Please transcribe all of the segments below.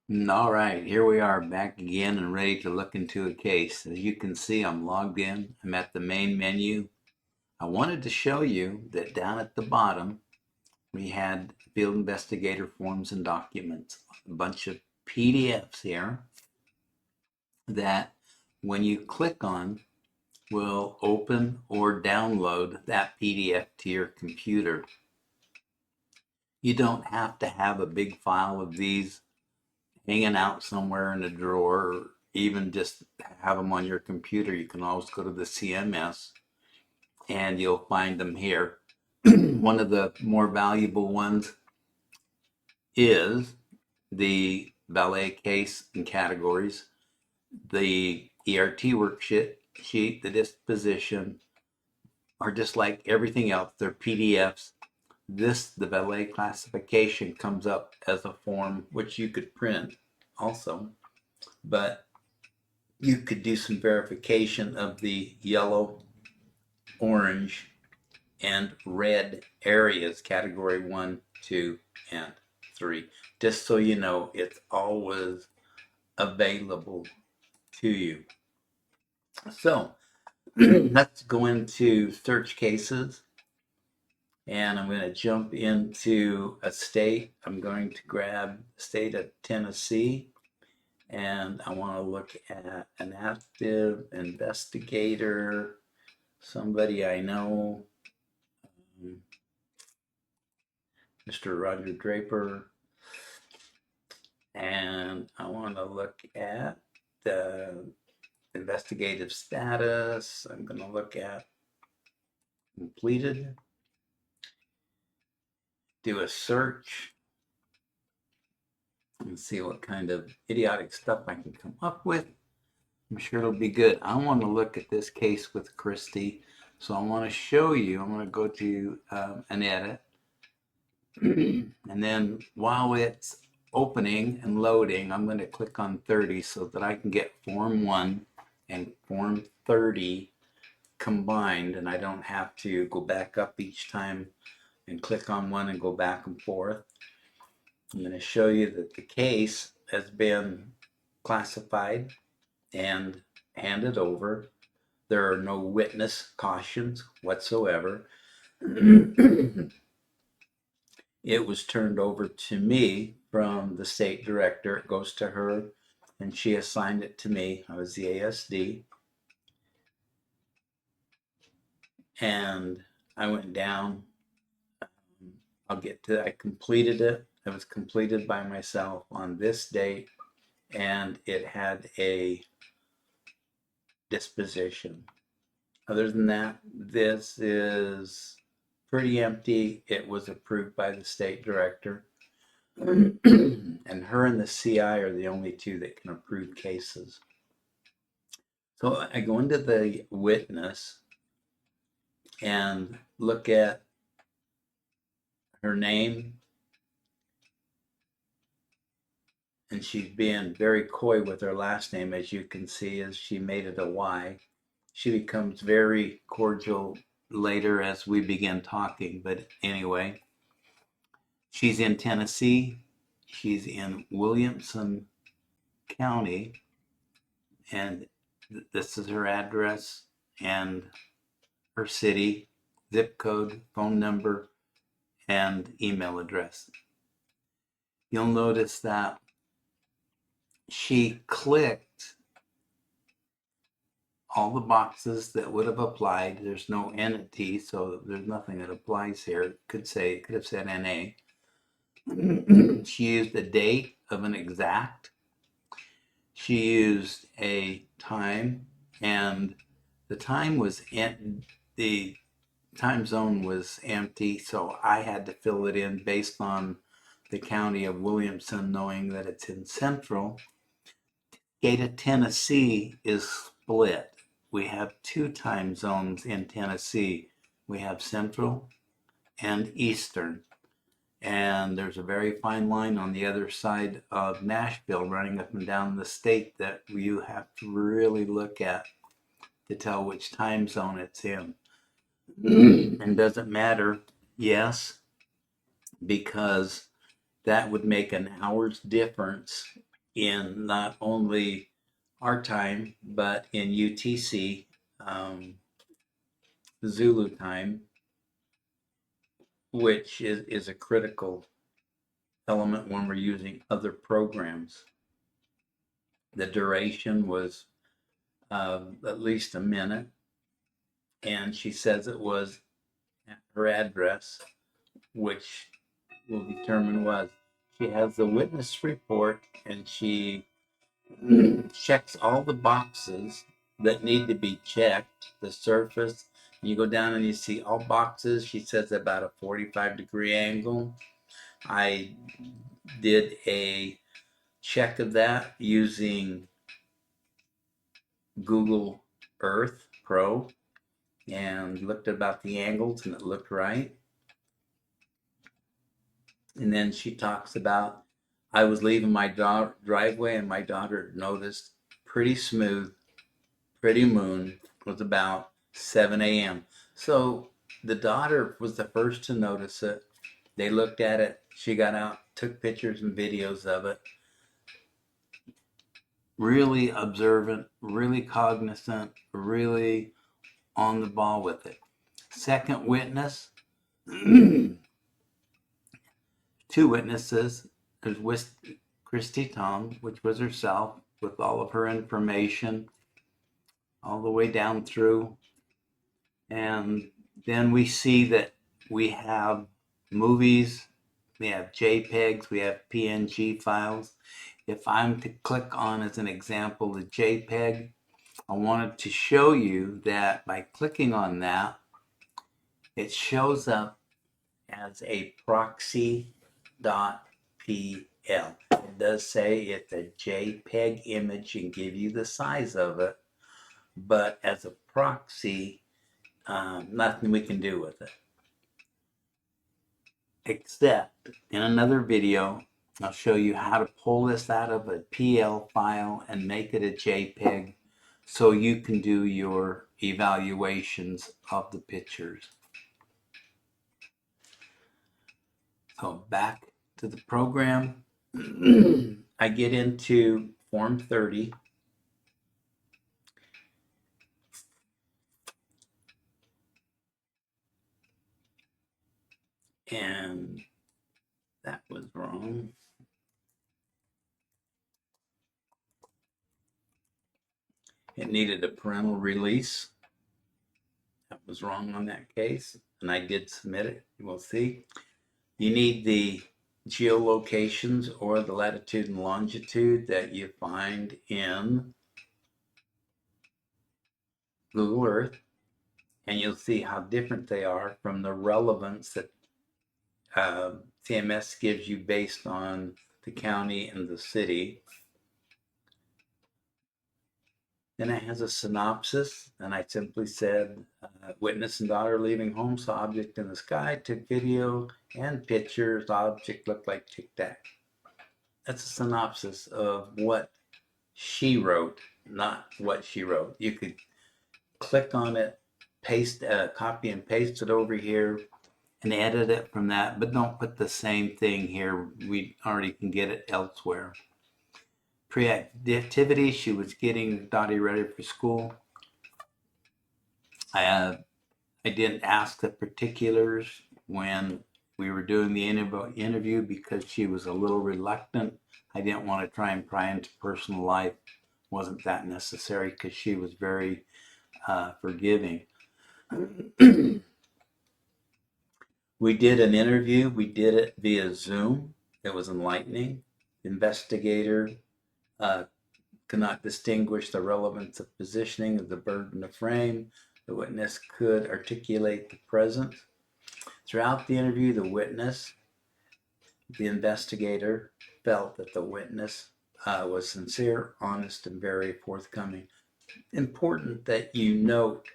All right, here we are back again and ready to look into a case. As you can see, I'm logged in. I'm at the main menu. I wanted to show you that down at the bottom, we had field investigator forms and documents, a bunch of PDFs here that when you click on will open or download that PDF to your computer. You don't have to have a big file of these hanging out somewhere in a drawer, or even just have them on your computer. You can always go to the CMS and you'll find them here. One of the more valuable ones is the ballet case and categories, the ERT worksheet, the disposition, are just like everything else. They're PDFs. The ballet classification, comes up as a form which you could print also, but you could do some verification of the yellow, orange, and red areas, category 1, 2, and 3, just so you know it's always available to you. So let's go into search cases, and I'm going to jump into a state. I'm going to grab the state of Tennessee, and I want to look at an active investigator, somebody I know, Mr. Roger Draper, and I want to look at the investigative status. I'm going to look at completed, do a search, and see what kind of idiotic stuff I can come up with. I'm sure it'll be good. I want to look at this case with Christy, so I want to show you. I'm going to go to an edit, and then while it's opening and loading, I'm going to click on 30 so that I can get Form 1 and Form 30 combined, and I don't have to go back up each time and click on one and go back and forth. I'm going to show you that the case has been classified and handed over. There are no witness cautions whatsoever. It was turned over to me from the state director. It goes to her, and she assigned it to me. I was the ASD. And I went down. I completed it. It was completed by myself on this date, and it had a disposition. Other than that, this is pretty empty. It was approved by the state director. And her and the CI are the only two that can approve cases. So I go into the witness and look at her name, and she's being very coy with her last name, as you can see, as she made it a Y. She becomes very cordial later as we begin talking, but anyway, she's in Tennessee. She's in Williamson County, and this is her address and her city, zip code, phone number, and email address. You'll notice that she clicked all the boxes that would have applied. There's no entity, so there's nothing that applies here. It could have said NA. She used a date of an exact. She used a time, and the time was the time zone was empty, so I had to fill it in based on the county of Williamson, knowing that it's in central. State of Tennessee is split. We have two time zones in Tennessee. We have central and eastern. And there's a very fine line on the other side of Nashville running up and down the state that you have to really look at to tell which time zone it's in. And does it matter? Yes, because that would make an hour's difference in not only our time, but in UTC, Zulu time, which is a critical element when we're using other programs. The duration was at least a minute, and she says it was her address, which will determine was she has the witness report, and she checks all the boxes that need to be checked, the surface. You go down and you see all boxes. She says about a 45-degree angle. I did a check of that using Google Earth Pro and looked about the angles, and it looked right. And then she talks about I was leaving my driveway, and my daughter noticed pretty smooth, pretty moon was about 7 a.m. So the daughter was the first to notice it. They looked at it. She got out, took pictures and videos of it. Really observant, really cognizant, really on the ball with it. Second witness, two witnesses. There's Christy Tom, which was herself, with all of her information, all the way down through. And then we see that we have movies, we have JPEGs, we have PNG files. If I'm to click on, as an example, the JPEG, I wanted to show you that by clicking on that, it shows up as a proxy.pl. It does say it's a JPEG image and give you the size of it, but as a proxy, nothing we can do with it. Except in another video, I'll show you how to pull this out of a PL file and make it a JPEG so you can do your evaluations of the pictures. So back to the program, I get into Form 30. And that was wrong. It needed a parental release. That was wrong on that case, and I did submit it. You will see. You need the geolocations or the latitude and longitude that you find in Google Earth, and you'll see how different they are from the relevance that CMS gives you based on the county and the city. Then it has a synopsis, and I simply said, witness and daughter leaving home, saw object in the sky, took video and pictures, object looked like Tic Tac. That's a synopsis of what she wrote, not what she wrote. You could click on it, paste, copy and paste it over here, and edit it from that, but don't put the same thing here. We already can get it elsewhere. Pre-activity, she was getting Dottie ready for school. I didn't ask the particulars when we were doing the interview because she was a little reluctant. I didn't want to try and pry into personal life. Wasn't that necessary because she was very forgiving. We did an interview. We did it via Zoom. It was enlightening. The investigator could not distinguish the relevance of positioning of the bird in the frame. The witness could articulate the present. Throughout the interview, the investigator, felt that the witness was sincere, honest, and very forthcoming. Important that you note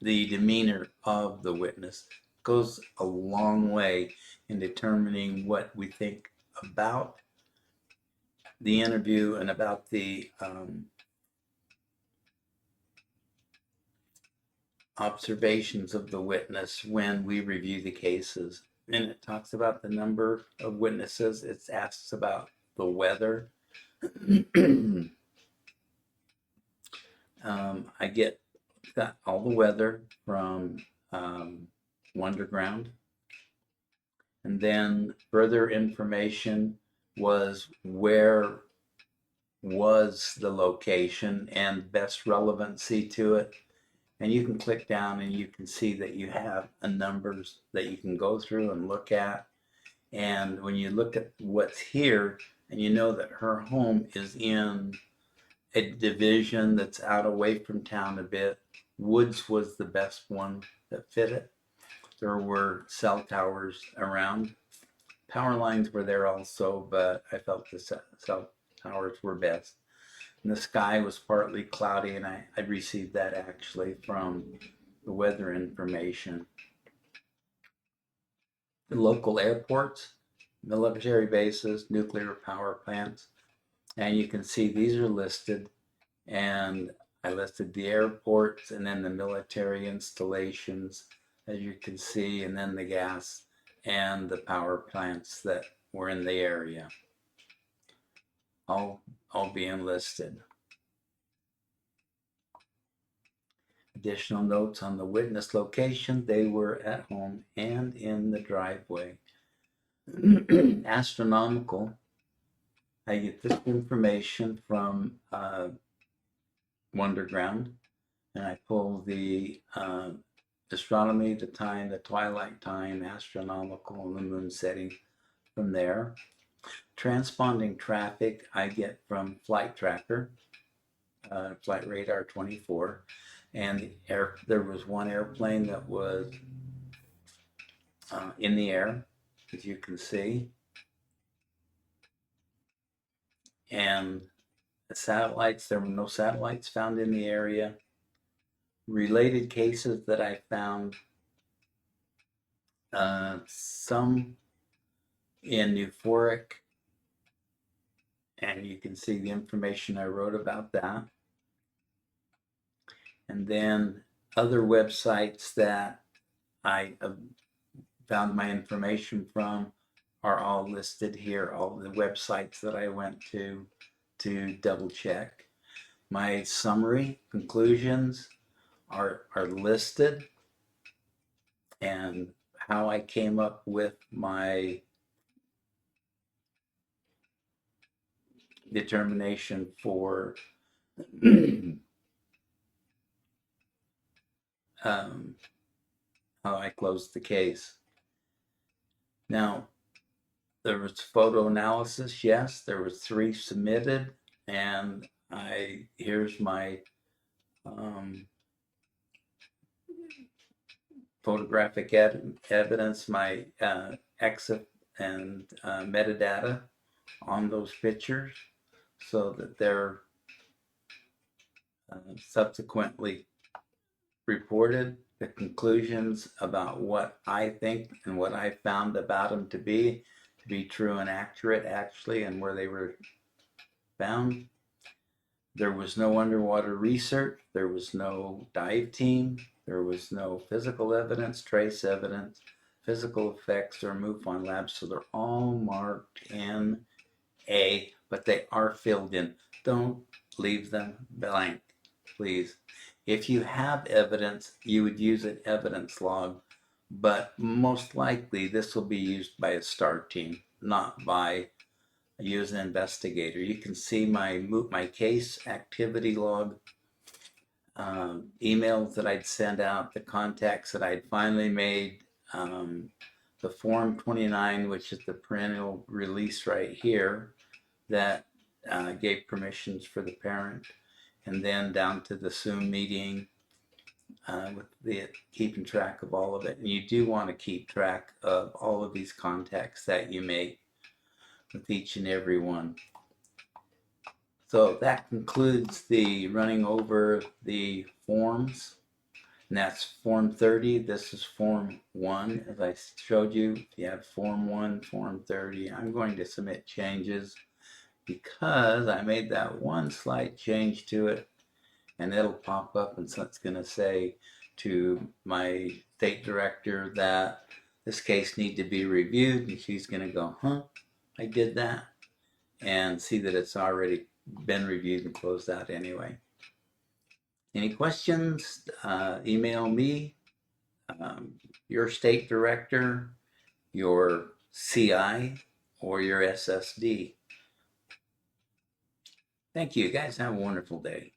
the demeanor of the witness. It goes a long way in determining what we think about the interview and about the observations of the witness when we review the cases. And it talks about the number of witnesses. It asks about the weather. I got all the weather from Wonderground, and then further information was where was the location and best relevancy to it. And you can click down and you can see that you have a numbers that you can go through and look at. And when you look at what's here, and you know that her home is in a division that's out away from town a bit, Woods was the best one that fit it. There were cell towers around. Power lines were there also, but I felt the cell towers were best. And the sky was partly cloudy, and I received that actually from the weather information. The local airports, military bases, nuclear power plants, and you can see these are listed, and I listed the airports and then the military installations, as you can see, and then the gas and the power plants that were in the area, all being listed. Additional notes on the witness location: they were at home and in the driveway. Astronomical: I get this information from Wonderground, and I pull the astronomy, the time, the twilight time, astronomical, and the moon setting from there. Transponding traffic I get from Flight Tracker, Flight Radar 24, and there was one airplane that was in the air, as you can see, and the satellites, there were no satellites found in the area. Related cases that I found, some in Euphoric, and you can see the information I wrote about that. And then other websites that I found my information from are all listed here, all the websites that I went to double check. My summary conclusions are listed, and how I came up with my determination for how I closed the case. Now, there was photo analysis. Yes, there was 3 submitted, and here's my photographic evidence, my exif and metadata on those pictures, so that they're subsequently reported. The conclusions about what I think and what I found about them to be true and accurate, actually, and where they were found. There was no underwater research. There was no dive team. There was no physical evidence, trace evidence, physical effects, or MUFON labs. So they're all marked NA, but they are filled in. Don't leave them blank, please. If you have evidence, you would use an evidence log, but most likely this will be used by a STAR team, not by you as an investigator. You can see my case activity log, emails that I'd sent out, the contacts that I'd finally made, the Form 29, which is the perennial release right here, that gave permissions for the parent, and then down to the Zoom meeting, with the keeping track of all of it. And you do want to keep track of all of these contacts that you make with each and every one. So that concludes the running over the forms. And that's Form 30. This is Form 1, as I showed you. You have Form 1, Form 30. I'm going to submit changes because I made that one slight change to it, and it'll pop up, and so it's going to say to my state director that this case needs to be reviewed, and she's going to go, huh, I did that. and see that it's already been reviewed and closed out anyway. Any questions? Email me, your state director, your CI, or your SSD. Thank you, guys. Have a wonderful day.